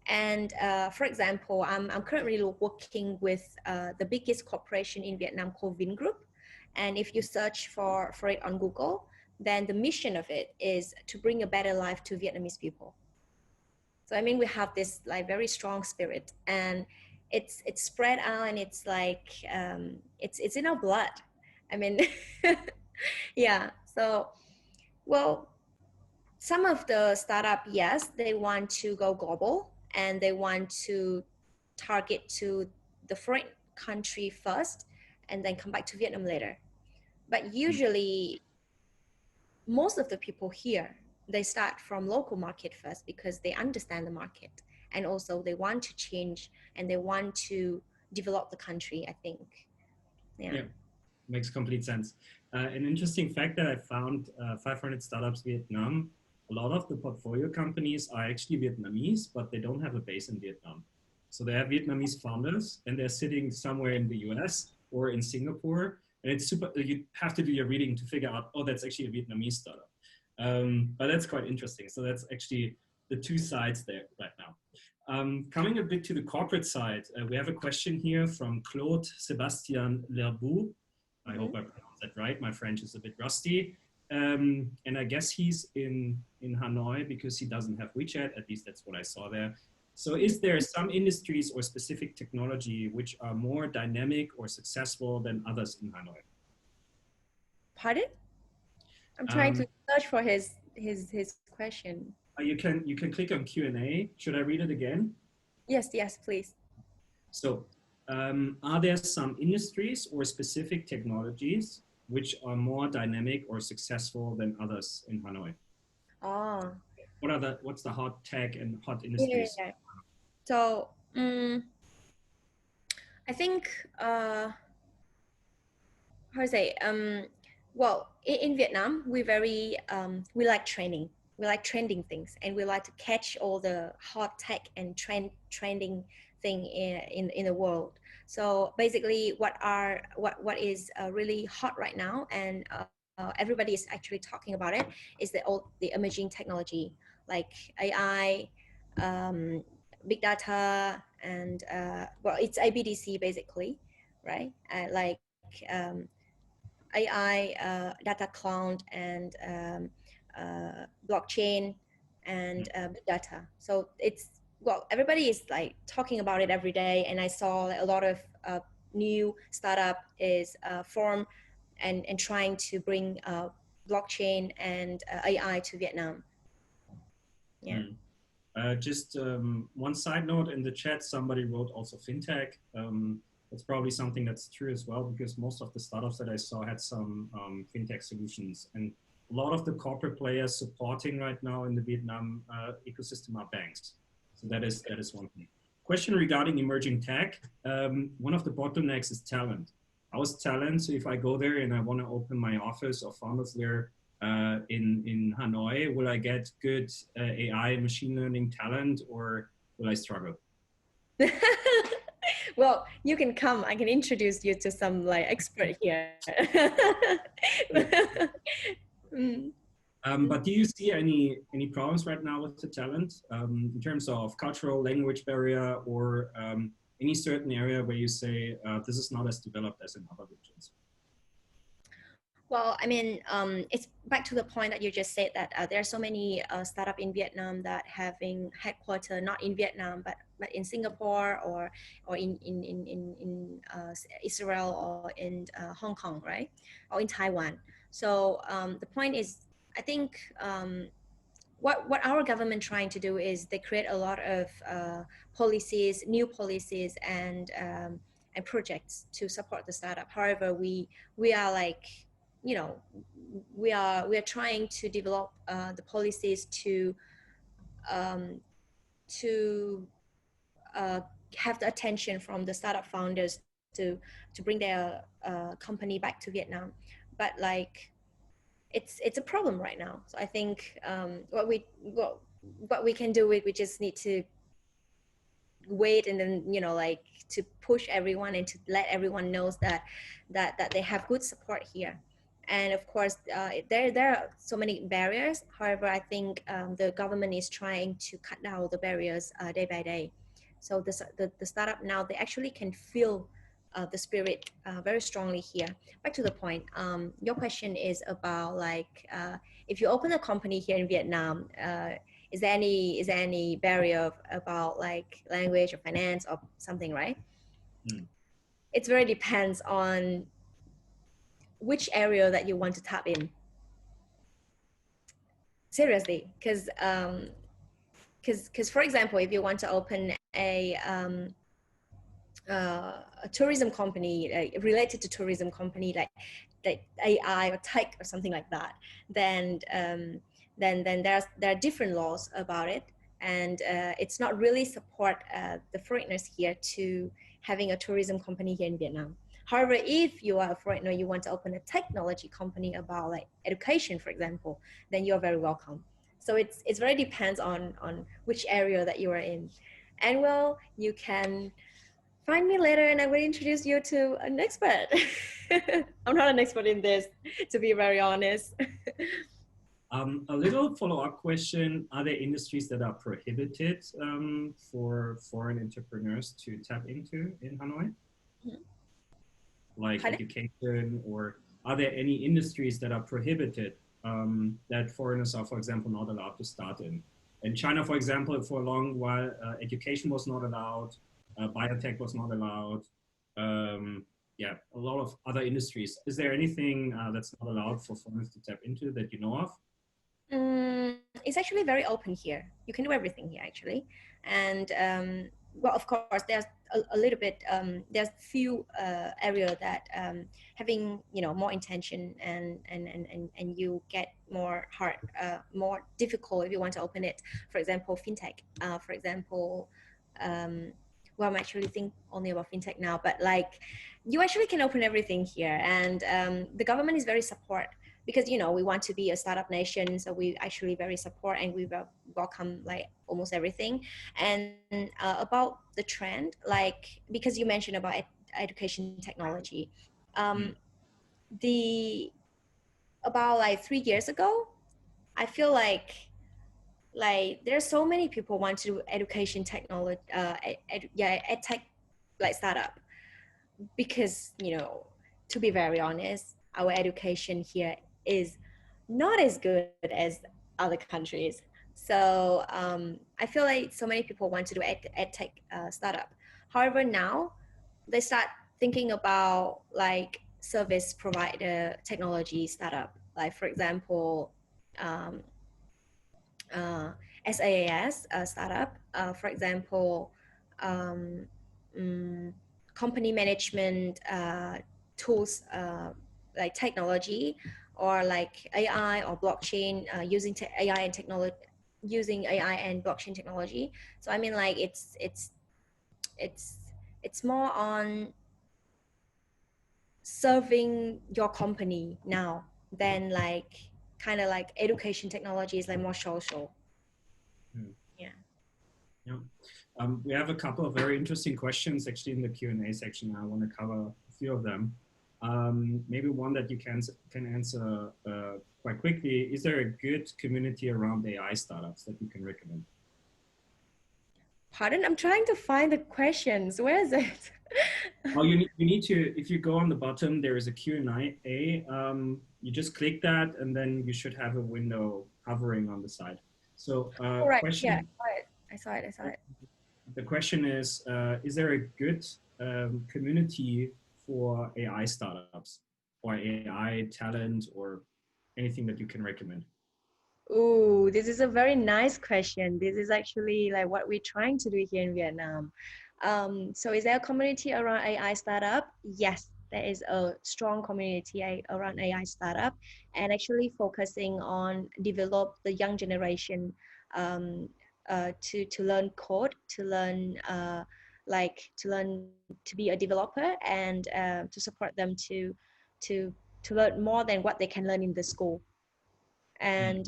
And for example, I'm currently working with the biggest corporation in Vietnam called Vingroup. And if you search for it on Google, then the mission of it is to bring a better life to Vietnamese people. So I mean, we have this like very strong spirit, and it's spread out, and it's like it's in our blood. I mean, yeah. So, well, some of the startup, yes, they want to go global and they want to target to the foreign country first, and then come back to Vietnam later. But usually, most of the people here, they start from local market first because they understand the market, and also they want to change and they want to develop the country, I think. Yeah. Makes complete sense. An interesting fact that I found, 500 Startups Vietnam, a lot of the portfolio companies are actually Vietnamese, but they don't have a base in Vietnam. So they have Vietnamese founders and they're sitting somewhere in the US or in Singapore. And it's super, you have to do your reading to figure out, oh, that's actually a Vietnamese startup. But that's quite interesting. So that's actually the two sides there right now. Coming a bit to the corporate side, we have a question here from Claude Sébastien Lerboux. I hope I pronounced that right. My French is a bit rusty. And I guess he's in Hanoi because he doesn't have WeChat, at least that's what I saw there. So is there some industries or specific technology which are more dynamic or successful than others in Hanoi? Pardon? I'm trying to search for his question. You can click on Q&A. Should I read it again? Yes, please. So are there some industries or specific technologies which are more dynamic or successful than others in Hanoi? Oh. What's the hot tech and hot industries? Yeah. So I think how to say, well, in Vietnam, we like training. We like trending things, and we like to catch all the hot tech and trending thing in the world. So basically, what is really hot right now, and everybody is actually talking about it, is the emerging technology like AI, big data, and well, it's IBDC basically, right? Like AI, data cloud, and blockchain, and big data. So it's, well, everybody is like talking about it every day, and I saw a lot of new startup is formed and trying to bring blockchain and AI to Vietnam. Yeah. Just one side note in the chat, somebody wrote also fintech. That's probably something that's true as well, because most of the startups that I saw had some fintech solutions, and a lot of the corporate players supporting right now in the Vietnam ecosystem are banks. So that is one thing. Question regarding emerging tech. One of the bottlenecks is talent. How's talent? So if I go there and I want to open my office or Founders Lair in Hanoi, will I get good AI and machine learning talent, or will I struggle? Well, you can come. I can introduce you to some like expert here. But do you see any problems right now with the talent in terms of cultural language barrier, or any certain area where you say this is not as developed as in other regions? Well, I mean, it's back to the point that you just said, that there are so many startups in Vietnam that having headquarters not in Vietnam but in Singapore or in Israel or in Hong Kong, right, or in Taiwan. So the point is, I think what our government trying to do is they create a lot of policies, new policies, and projects to support the startup. However, we are like, you know, we are trying to develop the policies to have the attention from the startup founders to bring their company back to Vietnam. But like, it's a problem right now. So I think what we can do is we just need to wait, and then, you know, like to push everyone and to let everyone knows that they have good support here. And of course, there are so many barriers. However, I think the government is trying to cut down the barriers day by day. So the startup now, they actually can feel the spirit very strongly here. Back to the point, your question is about like, if you open a company here in Vietnam, is there any barrier about like language or finance or something, right? It very depends on which area that you want to tap in. Seriously, because for example, if you want to open a tourism company related to tourism company like AI or tech or something like that, then there are different laws about it, and it's not really support the foreigners here to having a tourism company here in Vietnam. However, if you are a foreigner, you want to open a technology company about like education, for example, then you're very welcome. So it's very depends on which area that you are in. And well, you can find me later and I will introduce you to an expert. I'm not an expert in this, to be very honest. A little follow-up question. Are there industries that are prohibited for foreign entrepreneurs to tap into in Hanoi? Like education, or are there any industries that are prohibited that foreigners are, for example, not allowed to start in? In China, for example, for a long while, education was not allowed, biotech was not allowed. Yeah, a lot of other industries. Is there anything that's not allowed for foreigners to tap into that you know of? It's actually very open here. You can do everything here, actually. And well, of course, there's a little bit, there's few area that having, more intention and you get more hard, more difficult if you want to open it. For example, fintech. For example, well, I'm actually think only about fintech now, but like you actually can open everything here, and the government is very support. Because we want to be a startup nation, so we actually very support and we welcome like almost everything. And about the trend, like because you mentioned about education technology, about like 3 years ago, I feel like there's so many people want to do education technology, ed tech like startup, because to be very honest, our education here is not as good as other countries. So I feel like so many people want to do ed tech startup. However, now they start thinking about like service provider technology startup, like for example, SaaS startup, for example, company management tools, like technology, or like AI or blockchain, using AI and technology, using AI and blockchain technology. So I mean, like it's more on serving your company now than like kind of like education technology is like more social. Yeah. We have a couple of very interesting questions actually in the Q&A section. I want to cover a few of them. Maybe one that you can answer quite quickly. Is there a good community around AI startups that you can recommend? Pardon? I'm trying to find the questions. Where is it? Oh, you need to, if you go on the bottom, there is a Q&A. You just click that and then you should have a window hovering on the side. So right, question, yeah, I saw it. The question is there a good community for AI startups or AI talent or anything that you can recommend? Ooh, this is a very nice question. This is actually like what we're trying to do here in Vietnam. So is there a community around AI startup? Yes, there is a strong community around AI startup, and actually focusing on develop the young generation to learn code, to learn to be a developer, and to support them to learn more than what they can learn in the school. And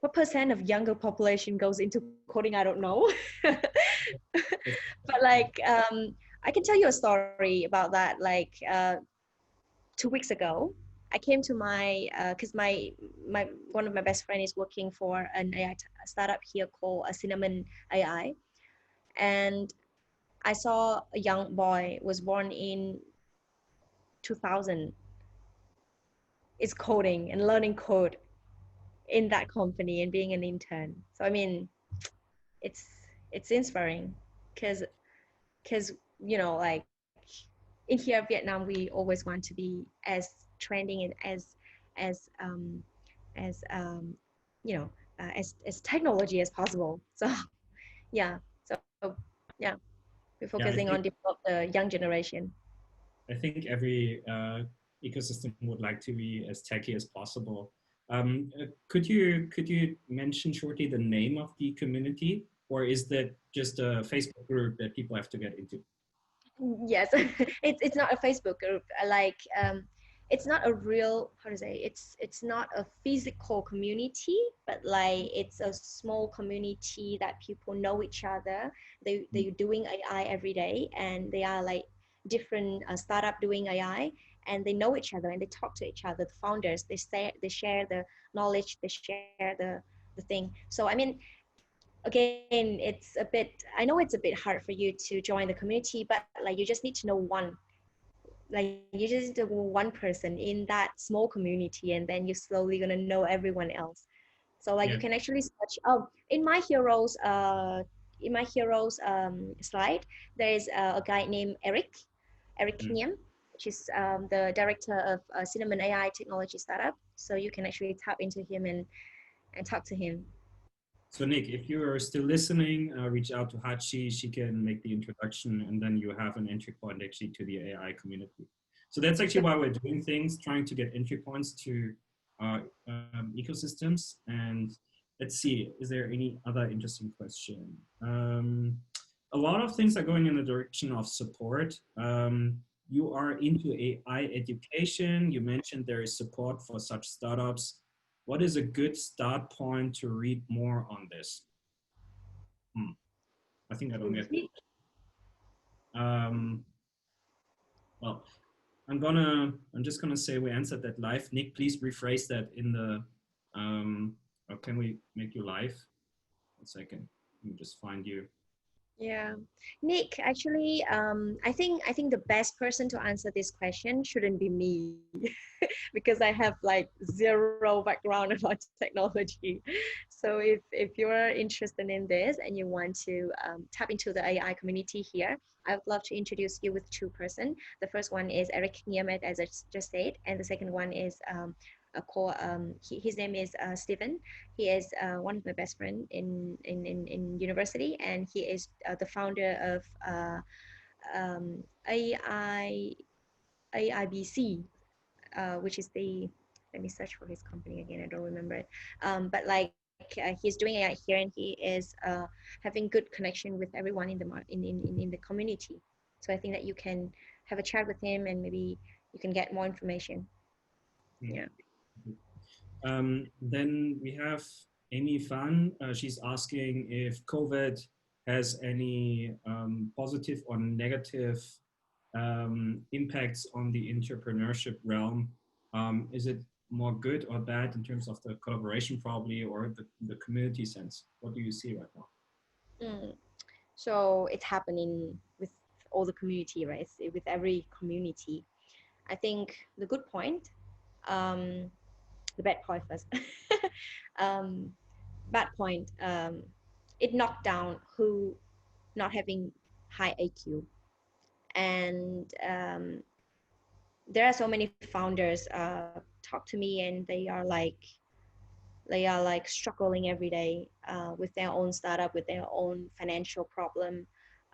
what percent of younger population goes into coding? I don't know. But like I can tell you a story about that. Like 2 weeks ago, I came to my because my one of my best friend is working for an AI startup here called a Cinnamon AI, and I saw a young boy was born in 2000 is coding and learning code in that company and being an intern. So I mean, it's inspiring because you know, like in here Vietnam, we always want to be as trending and as you know, as technology as possible. So yeah, so yeah, we're Yeah, focusing on develop the young generation. I think every ecosystem would like to be as techy as possible. Could you mention shortly the name of the community, or is that just a Facebook group that people have to get into? Yes, it's not a Facebook group. Like it's not a real, how to say, it's not a physical community, but like it's a small community that people know each other. They're doing AI every day, and they are like different startup doing AI, and they know each other and they talk to each other. The founders, they share the knowledge, they share the thing. So I mean, again, it's a bit, I know it's a bit hard for you to join the community, but like you just need to know one, like you just need to know one person in that small community, and then you're slowly gonna know everyone else. So like Yeah. you can actually search, oh, in my heroes slide, there is a guy named Eric Kim, which is the director of Cinnamon AI technology startup. So you can actually tap into him and talk to him. So Nick, if you are still listening, reach out to Hachi. She can make the introduction, and then you have an entry point actually to the AI community. So that's actually why we're doing things, trying to get entry points to ecosystems. And let's see, is there any other interesting question? A lot of things are going in the direction of support. You are into AI education. You mentioned there is support for such startups. What is a good start point to read more on this? I think I don't get it. Well, I'm just gonna say we answered that live. Nick, please rephrase that in the, or can we make you live? 1 second, let me just find you. Yeah, Nick, actually, I think the best person to answer this question shouldn't be me because I have like zero background about technology. So if you're interested in this and you want to tap into the AI community here, I would love to introduce you with two person. The first one is Eric Niemet, as I just said, and the second one is his name is Stephen. He is one of my best friend in university, and he is the founder of AIBC, which is the, let me search for his company again, I don't remember it. But like he's doing AI here, and he is having good connection with everyone in the community. So I think that you can have a chat with him, and maybe you can get more information. Yeah. Then we have Amy Fan. She's asking if COVID has any positive or negative impacts on the entrepreneurship realm. Is it more good or bad in terms of the collaboration probably, or the community sense? What do you see right now? So it's happening with all the community, right? It's with every community. I think the good point, the bad point first. Bad point, it knocked down who not having high IQ. And there are so many founders talk to me, and they are like struggling every day with their own startup, with their own financial problem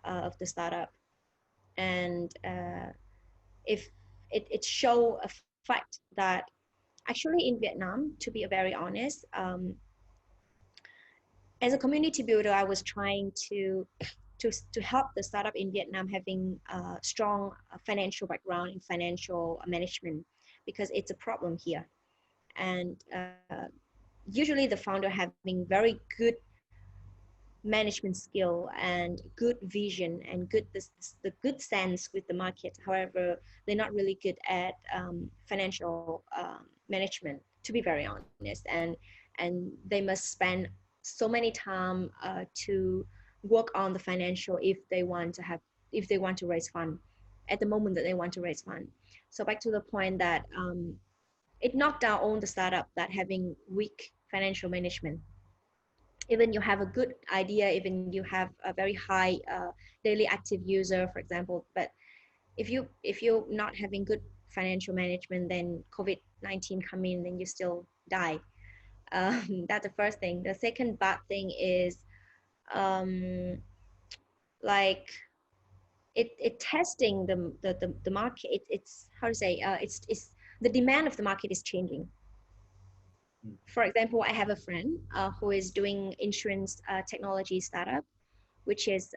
of the startup. And if it show a fact that actually in Vietnam, to be very honest, as a community builder, I was trying to help the startup in Vietnam having a strong financial background in financial management, because it's a problem here. And usually the founder having very good management skill and good vision and the good sense with the market. However, they're not really good at financial management, to be very honest, and they must spend so many time to work on the financial if they want to raise fund at the moment that they want to raise fund. So back to the point that it knocked down all the startup that having weak financial management. Even you have a good idea, even you have a very high daily active user, for example, but if you're not having good financial management, then COVID-19 come in, then you still die. That's the first thing. The second bad thing is like it testing the market. It's how to say it's the demand of the market is changing. For example, I have a friend who is doing insurance technology startup, which is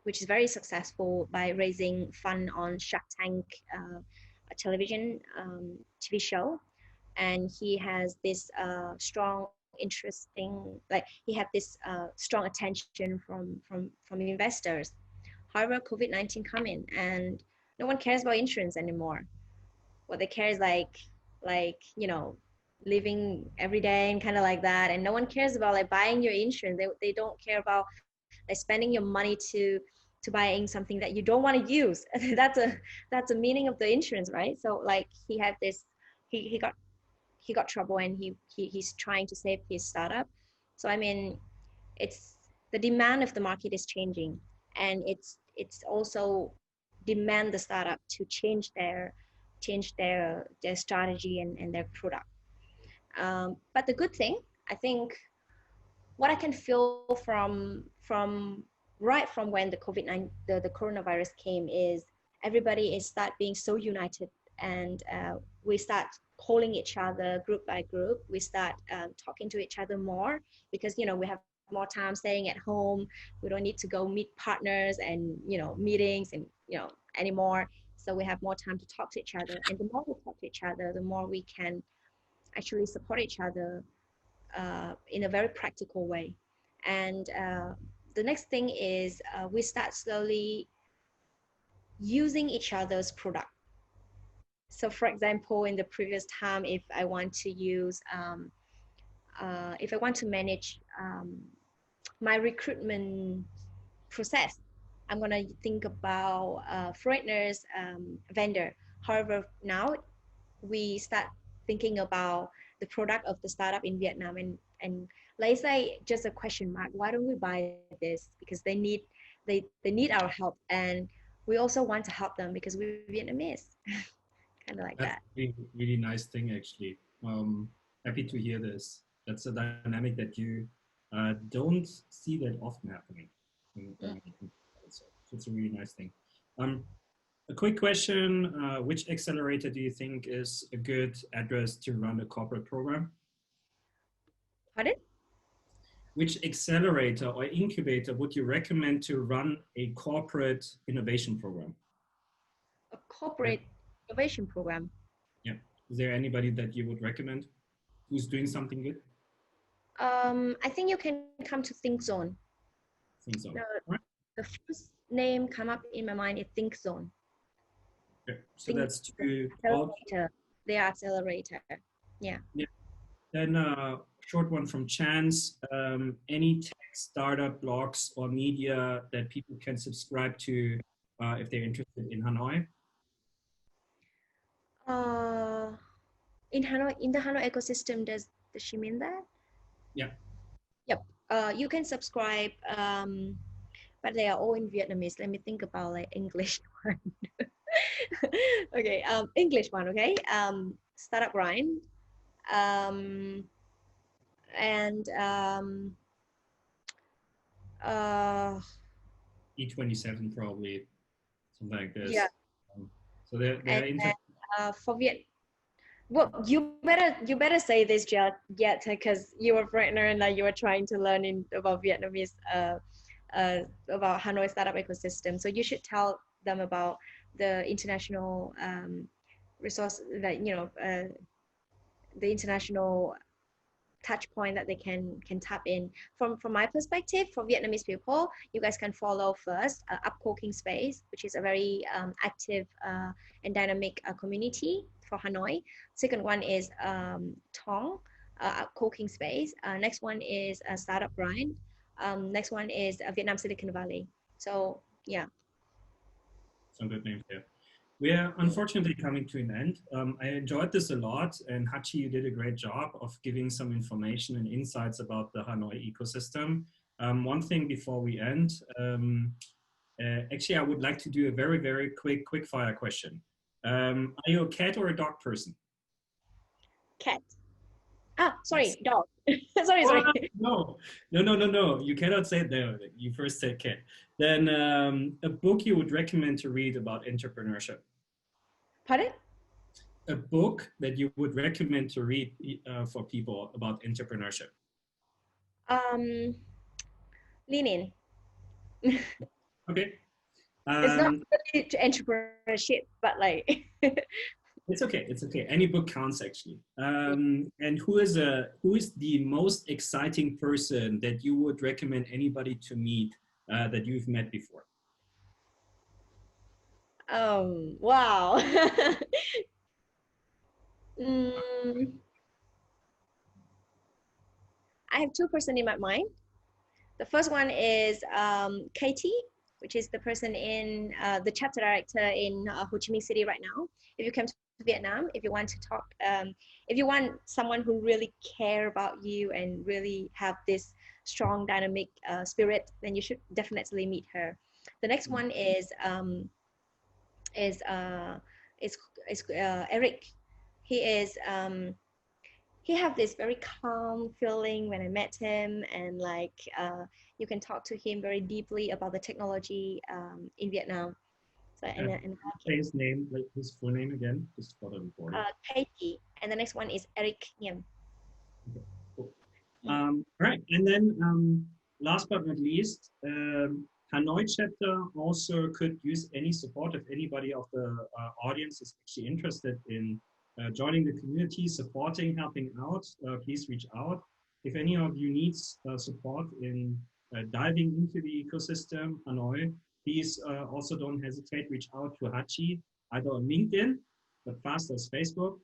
very successful by raising fund on Shark Tank, a television TV show, and he has this strong interesting, like he had this strong attention from investors. However, COVID-19 come in and no one cares about insurance anymore. What they care is like living every day and kind of like that, and no one cares about like buying your insurance. They don't care about like spending your money to buying something that you don't want to use. that's a meaning of the insurance, right? So like he had this, he got trouble, and he's trying to save his startup. So I mean, it's the demand of the market is changing, and it's also demand the startup to change their strategy and their product. But the good thing, I think, what I can feel from right from when the COVID-19 the coronavirus came is everybody is start being so united, and we start calling each other group by group. We start talking to each other more because we have more time staying at home. We don't need to go meet partners and meetings and anymore. So we have more time to talk to each other, and the more we talk to each other, the more we can actually support each other in a very practical way. And the next thing is we start slowly using each other's product. So for example, in the previous time, if I want to use, if I want to manage my recruitment process, I'm gonna think about foreigners vendor. However, now we start thinking about the product of the startup in Vietnam, and let's say just a question mark, why don't we buy this? Because they need our help, and we also want to help them because we're Vietnamese. Kind of like That's that. really, really nice thing, actually. Happy to hear this. That's a dynamic that you don't see that often happening. So it's a really nice thing. A quick question, which accelerator do you think is a good address to run a corporate program? Pardon? Which accelerator or incubator would you recommend to run a corporate innovation program? A corporate innovation program. Yeah. Is there anybody that you would recommend who's doing something good? I think you can come to Think Zone. Think so. The first name come up in my mind is Think Zone. Okay. So that's to the accelerator. Yeah. Then a short one from Chance. Any tech startup blogs or media that people can subscribe to if they're interested in Hanoi? In Hanoi, in the Hanoi ecosystem, does she mean that? Yeah. Yep. You can subscribe, but they are all in Vietnamese. Let me think about like English one. Okay, English one. Okay, Startup Grind, and E27 probably, something like this. Yeah. So they're interesting. For well, you better say this yet, because you were a foreigner and you were trying to learn about Vietnamese, about Hanoi startup ecosystem. So you should tell them about the international resource, that the international touch point that they can tap in. From my perspective, for Vietnamese people, you guys can follow first Up Cooking Space, which is a very active and dynamic community for Hanoi. Second one is Tong, Up Cooking Space. Next one is Startup Grind. Next one is Vietnam Silicon Valley. So yeah. Some good names there. We are unfortunately coming to an end. I enjoyed this a lot, and Hachi, you did a great job of giving some information and insights about the Hanoi ecosystem. One thing before we end, actually, I would like to do a very, very quick fire question. Are you a cat or a dog person? Cat. Ah, sorry, dog. sorry. No. You cannot say no. You first said cat. Then a book you would recommend to read about entrepreneurship. Pardon? A book that you would recommend to read for people about entrepreneurship. Lenin. Okay. It's not related to entrepreneurship, but like. It's okay. It's okay. Any book counts, actually. And who is the most exciting person that you would recommend anybody to meet that you've met before? Wow. I have two persons in my mind. The first one is Katie, which is the person in the chapter director in Ho Chi Minh City right now. If you come to Vietnam, if you want to talk, if you want someone who really care about you and really have this strong dynamic spirit, then you should definitely meet her. The next one is Eric. He have this very calm feeling when I met him, and like you can talk to him very deeply about the technology in Vietnam. So and say his name, like his full name again, just for the recording. Hachi, and the next one is Eric Niem. Okay, cool. All right, and then last but not least, Hanoi chapter also could use any support if anybody of the audience is actually interested in joining the community, supporting, helping out. Please reach out. If any of you needs support in diving into the ecosystem, Hanoi, please also don't hesitate, reach out to Hachi, either on LinkedIn, but fast as Facebook,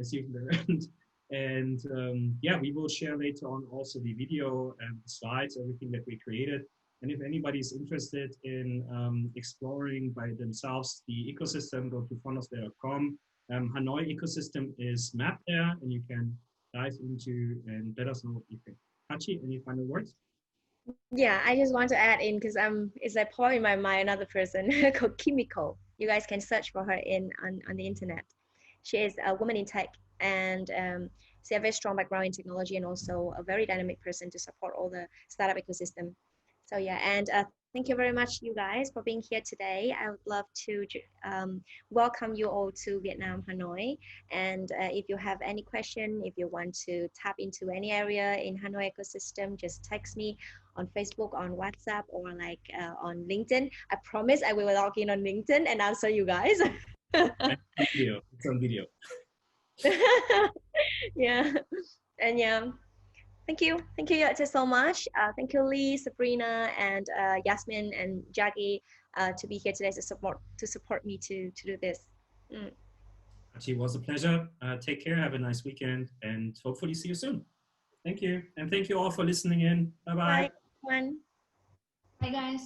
as you've learned. And yeah, we will share later on also the video and the slides, everything that we created. And if anybody is interested in exploring by themselves the ecosystem, go to founderslair.com. Hanoi ecosystem is mapped there, and you can dive into and let us know what you think. Hachi, any final words? Yeah, I just want to add in because it's like popping in my mind another person called Kimiko. You guys can search for her on the internet. She is a woman in tech, and she has a very strong background in technology, and also a very dynamic person to support all the startup ecosystem. So yeah, and thank you very much, you guys, for being here today. I would love to welcome you all to Vietnam, Hanoi. And if you have any question, if you want to tap into any area in Hanoi ecosystem, just text me on Facebook, on WhatsApp, or like on LinkedIn. I promise I will log in on LinkedIn and answer you guys. Video. It's on video. Yeah, and yeah. Thank you so much. Thank you, Lee, Sabrina, and Yasmin and Jackie to be here today to support me to do this. It was a pleasure. Take care. Have a nice weekend, and hopefully see you soon. Thank you, and thank you all for listening in. Bye bye. Bye, everyone. Bye, guys.